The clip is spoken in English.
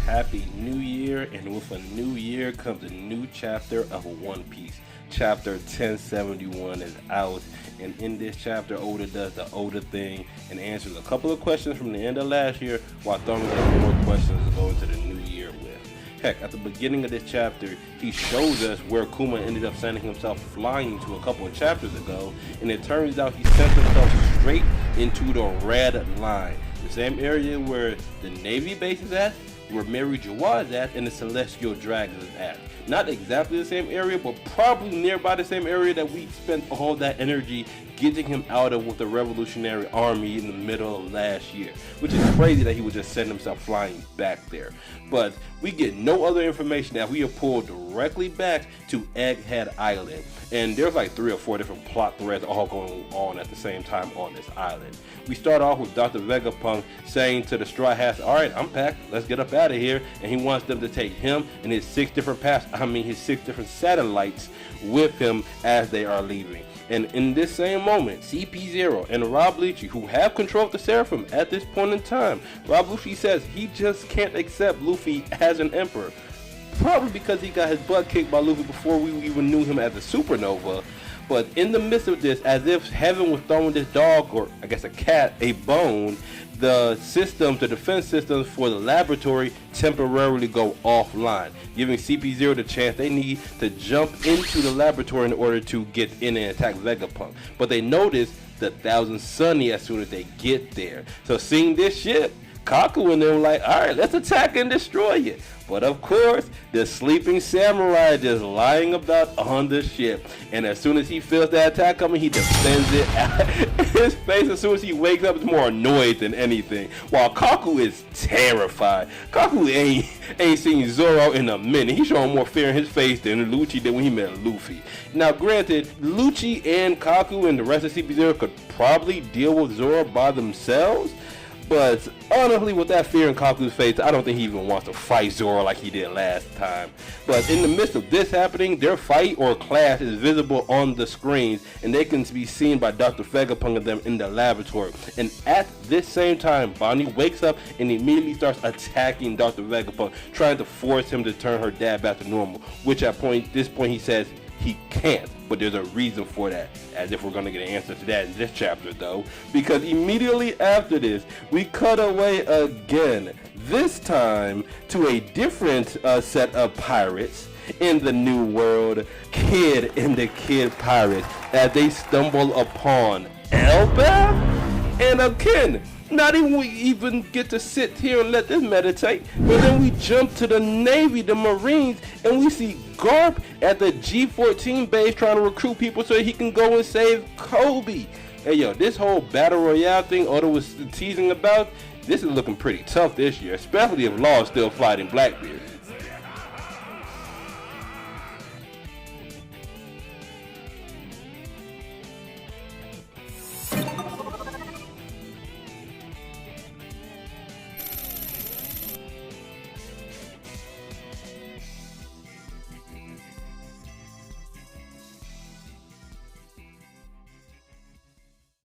happy new year, and with a new year comes a new chapter of One Piece. Chapter 1071 is out, and in this chapter, Oda does the Oda thing and answers a couple of questions from the end of last year, while throwing us more questions to go into the new year with. Heck, at the beginning of this chapter, he shows us where Kuma ended up sending himself flying to a couple of chapters ago, and it turns out he sent himself straight into the Red Line, the same area where the Navy base is at, where Mary Jawad is at, and the Celestial Dragon is at. Not exactly the same area, but probably nearby the same area that we spent all that energy getting him out of with the Revolutionary Army in the middle of last year, which is crazy that he would just send himself flying back there. But we get no other information that we are pulled directly back to Egghead Island, and there's like 3 or 4 different plot threads all going on at the same time on this island. We start off with Dr. Vegapunk saying to the Straw Hats, "Alright, I'm packed, let's get up out of here," and he wants them to take him and his 6 different satellites with him as they are leaving. And in this same moment, CP0 and Rob Lucci, who have control of the Seraphim at this point in time, Rob Lucci says he just can't accept Luffy as an emperor. Probably because he got his butt kicked by Luffy before we even knew him as a supernova. But in the midst of this, as if heaven was throwing this dog, or I guess a cat, a bone, the defense systems for the laboratory temporarily go offline, giving CP0 the chance they need to jump into the laboratory in order to get in and attack Vegapunk. But they notice the Thousand Sunny as soon as they get there. So seeing this ship, Kaku and them like, alright, let's attack and destroy it. But of course, the sleeping samurai just lying about on the ship. And as soon as he feels that attack coming, he defends it. His face, as soon as he wakes up, is more annoyed than anything. While Kaku is terrified. Kaku ain't seen Zoro in a minute. He's showing more fear in his face than Lucci did when he met Luffy. Now granted, Lucci and Kaku and the rest of CP0 could probably deal with Zoro by themselves. But honestly, with that fear in Kaku's face, I don't think he even wants to fight Zoro like he did last time. But in the midst of this happening, their fight or clash is visible on the screens, and they can be seen by Dr. Vegapunk and them in the laboratory. And at this same time, Bonnie wakes up and immediately starts attacking Dr. Vegapunk, trying to force him to turn her dad back to normal, which at this point he says he can't, but there's a reason for that, as if we're going to get an answer to that in this chapter though, because immediately after this, we cut away again, this time to a different set of pirates in the New World, Kid and the Kid Pirates, as they stumble upon Elbaf and Akin. Not even get to sit here and let them meditate, but then we jump to the Navy, the Marines, and we see Garp at the G14 base trying to recruit people so he can go and save Kobe. Hey yo, this whole battle royale thing Oda was teasing about, this is looking pretty tough this year, especially if Law is still fighting Blackbeard.